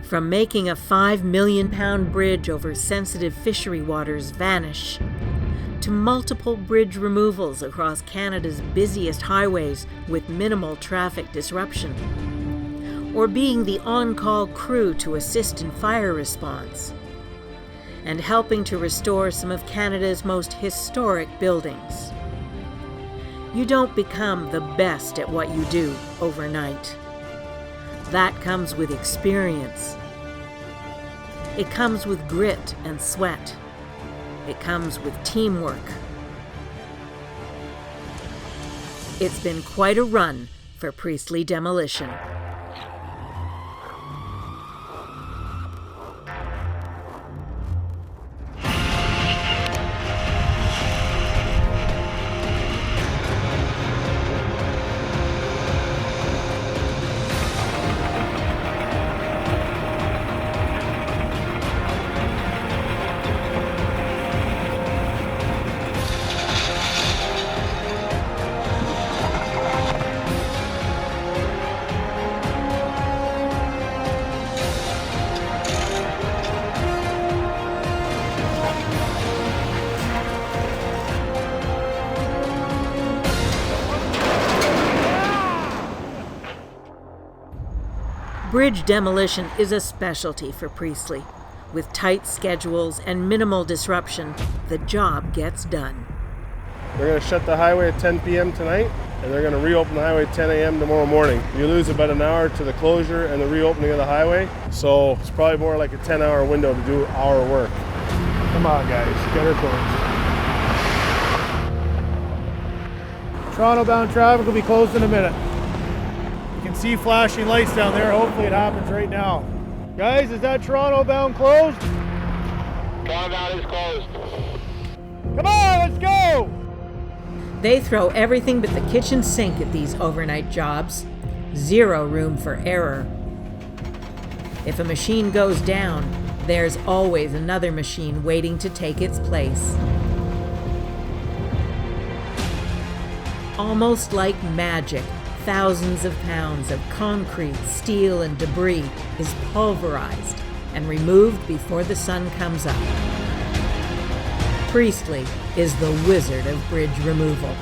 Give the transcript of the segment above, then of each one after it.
From making a £5 million bridge over sensitive fishery waters vanish, to multiple bridge removals across Canada's busiest highways with minimal traffic disruption, or being the on-call crew to assist in fire response, and helping to restore some of Canada's most historic buildings. You don't become the best at what you do overnight. That comes with experience. It comes with grit and sweat. It comes with teamwork. It's been quite a run for Priestley Demolition. Bridge demolition is a specialty for Priestley. With tight schedules and minimal disruption, the job gets done. They're going to shut the highway at 10 p.m. tonight, and they're going to reopen the highway at 10 a.m. tomorrow morning. You lose about an hour to the closure and the reopening of the highway, so it's probably more like a 10-hour window to do our work. Come on, guys, get her closed. Toronto-bound traffic will be closed in a minute. You can see flashing lights down there. Hopefully it happens right now. Guys, is that Toronto-bound closed? Toronto-bound is closed. Come on, let's go! They throw everything but the kitchen sink at these overnight jobs. Zero room for error. If a machine goes down, there's always another machine waiting to take its place. Almost like magic, thousands of pounds of concrete, steel, and debris is pulverized and removed before the sun comes up. Priestley is the wizard of bridge removal.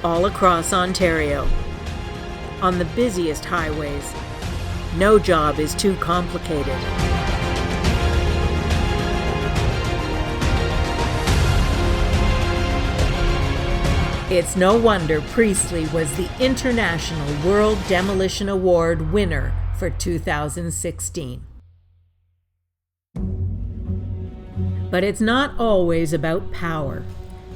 All across Ontario, on the busiest highways, no job is too complicated. It's no wonder Priestley was the International World Demolition Award winner for 2016. But it's not always about power.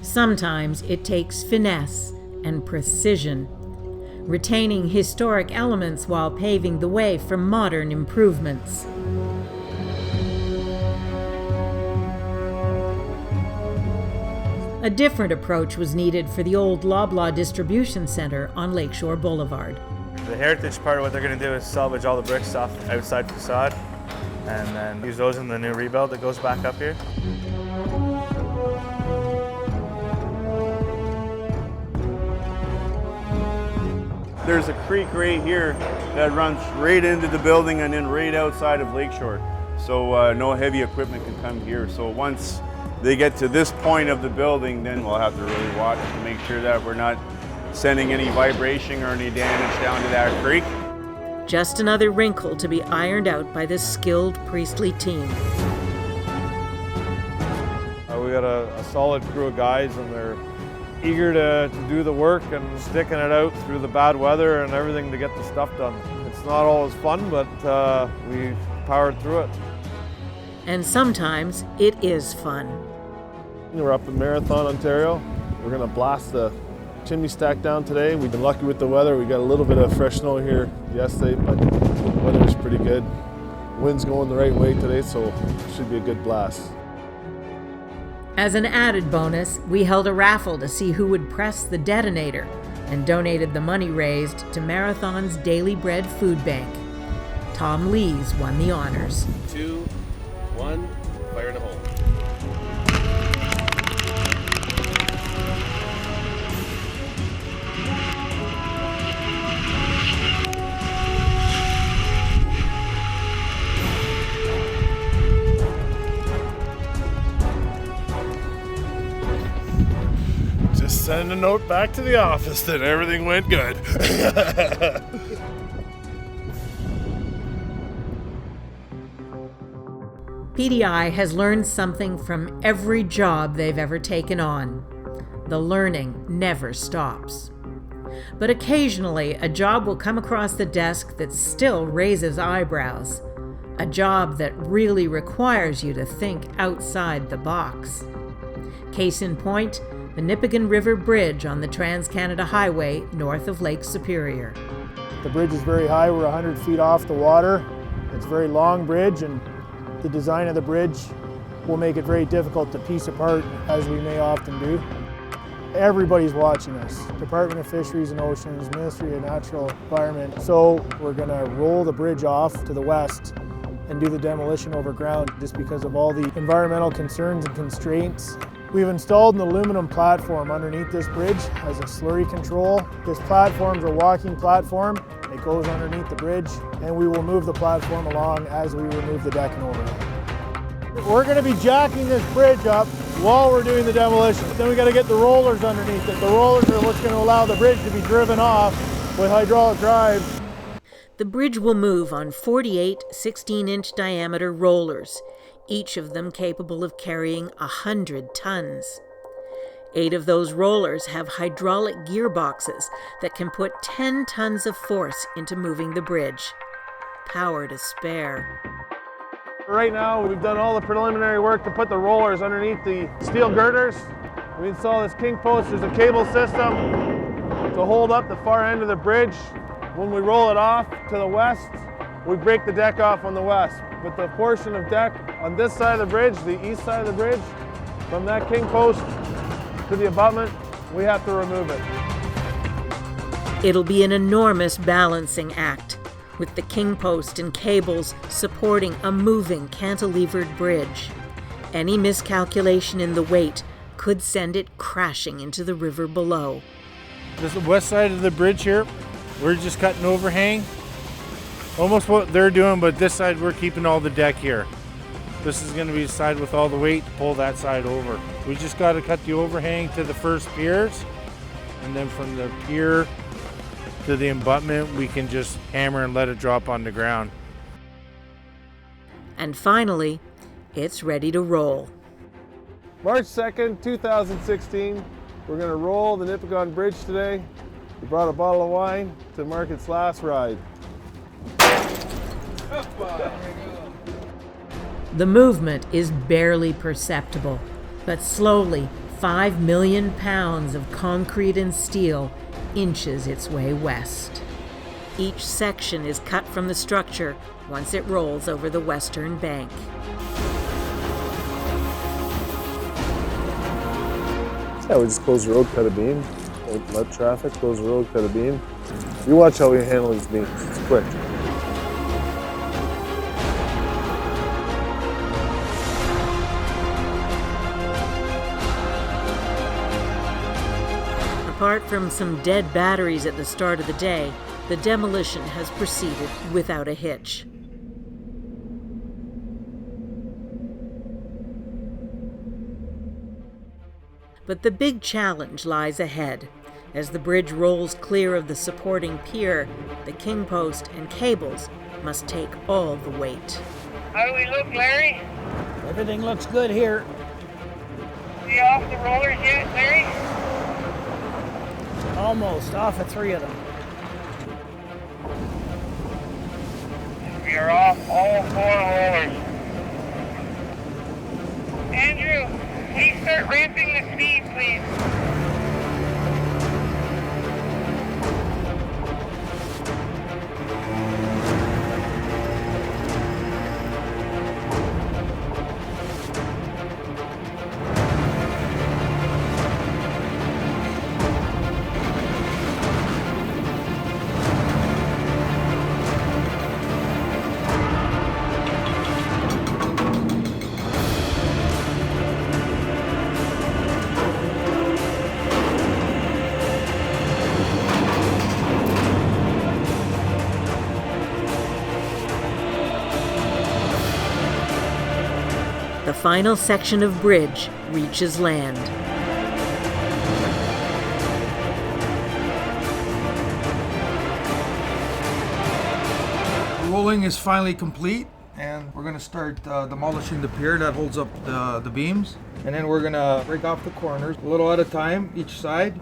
Sometimes it takes finesse and precision, retaining historic elements while paving the way for modern improvements. A different approach was needed for the old Loblaw Distribution Centre on Lakeshore Boulevard. The heritage part of what they're going to do is salvage all the bricks off the outside facade and then use those in the new rebuild that goes back up here. There's a creek right here that runs right into the building and then right outside of Lakeshore. So no heavy equipment can come here. So once they get to this point of the building, then we'll have to really watch to make sure that we're not sending any vibration or any damage down to that creek. Just another wrinkle to be ironed out by this skilled Priestley team. We got a solid crew of guys, and they're eager to do the work and sticking it out through the bad weather and everything to get the stuff done. It's not always fun, but we powered through it. And sometimes it is fun. We're up in Marathon, Ontario. We're gonna blast the chimney stack down today. We've been lucky with the weather. We got a little bit of fresh snow here yesterday, but the weather's pretty good. Wind's going the right way today, so it should be a good blast. As an added bonus, we held a raffle to see who would press the detonator and donated the money raised to Marathon's Daily Bread Food Bank. Tom Lees won the honors. 2, 1, fire in the hole. Send a note back to the office that everything went good. PDI has learned something from every job they've ever taken on. The learning never stops. But occasionally, a job will come across the desk that still raises eyebrows. A job that really requires you to think outside the box. Case in point, the Nipigon River Bridge on the Trans-Canada Highway north of Lake Superior. The bridge is very high, we're 100 feet off the water. It's a very long bridge, and the design of the bridge will make it very difficult to piece apart, as we may often do. Everybody's watching us. Department of Fisheries and Oceans, Ministry of Natural Environment. So we're gonna roll the bridge off to the west and do the demolition over ground just because of all the environmental concerns and constraints. We've installed an aluminum platform underneath this bridge as a slurry control. This platform's a walking platform. It goes underneath the bridge, and we will move the platform along as we remove the deck and overhang. We're going to be jacking this bridge up while we're doing the demolition. Then we got to get the rollers underneath it. The rollers are what's going to allow the bridge to be driven off with hydraulic drive. The bridge will move on 48 16-inch diameter rollers, each of them capable of carrying 100 tons. 8 of those rollers have hydraulic gearboxes that can put 10 tons of force into moving the bridge. Power to spare. Right now, we've done all the preliminary work to put the rollers underneath the steel girders. We install this king post. There's a cable system to hold up the far end of the bridge. When we roll it off to the west, we break the deck off on the west. But the portion of deck on this side of the bridge, the east side of the bridge, from that king post to the abutment, we have to remove it. It'll be an enormous balancing act, with the king post and cables supporting a moving cantilevered bridge. Any miscalculation in the weight could send it crashing into the river below. This is the west side of the bridge here. We're just cutting overhang. Almost what they're doing, but this side we're keeping all the deck here. This is going to be the side with all the weight to pull that side over. We just got to cut the overhang to the first piers, and then from the pier to the abutment we can just hammer and let it drop on the ground. And finally, it's ready to roll. March 2nd, 2016, we're going to roll the Nipigon Bridge today. We brought a bottle of wine to mark its last ride. The movement is barely perceptible, but slowly 5 million pounds of concrete and steel inches its way west. Each section is cut from the structure once it rolls over the western bank. Yeah, we just close the road, cut a beam, let traffic, close the road, cut a beam. You watch how we handle these beams, it's quick. Apart from some dead batteries at the start of the day, the demolition has proceeded without a hitch. But the big challenge lies ahead. As the bridge rolls clear of the supporting pier, the king post and cables must take all the weight. How do we look, Larry? Everything looks good here. See off the rollers yet, Larry? Almost, off of 3 of them. We are off all 4 rollers. Andrew, please start ramping the speed, please. The final section of bridge reaches land. rolling is finally complete, and we're going to start demolishing the pier that holds up the beams. And then we're going to break off the corners a little at a time, each side.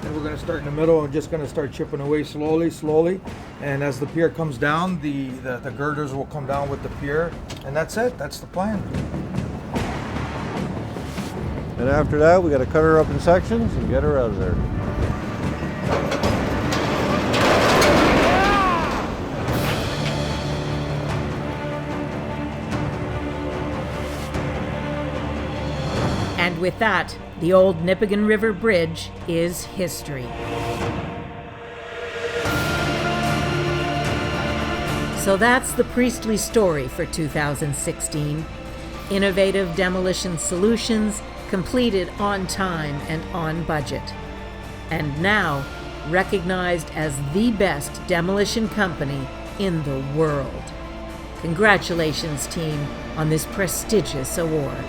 And we're going to start in the middle and just going to start chipping away slowly. And as the pier comes down, the girders will come down with the pier. And that's it. That's the plan. And after that, we got to cut her up in sections and get her out of there. And with that, the old Nipigon River Bridge is history. So that's the Priestley story for 2016. Innovative demolition solutions completed on time and on budget. And now recognized as the best demolition company in the world. Congratulations, team, on this prestigious award.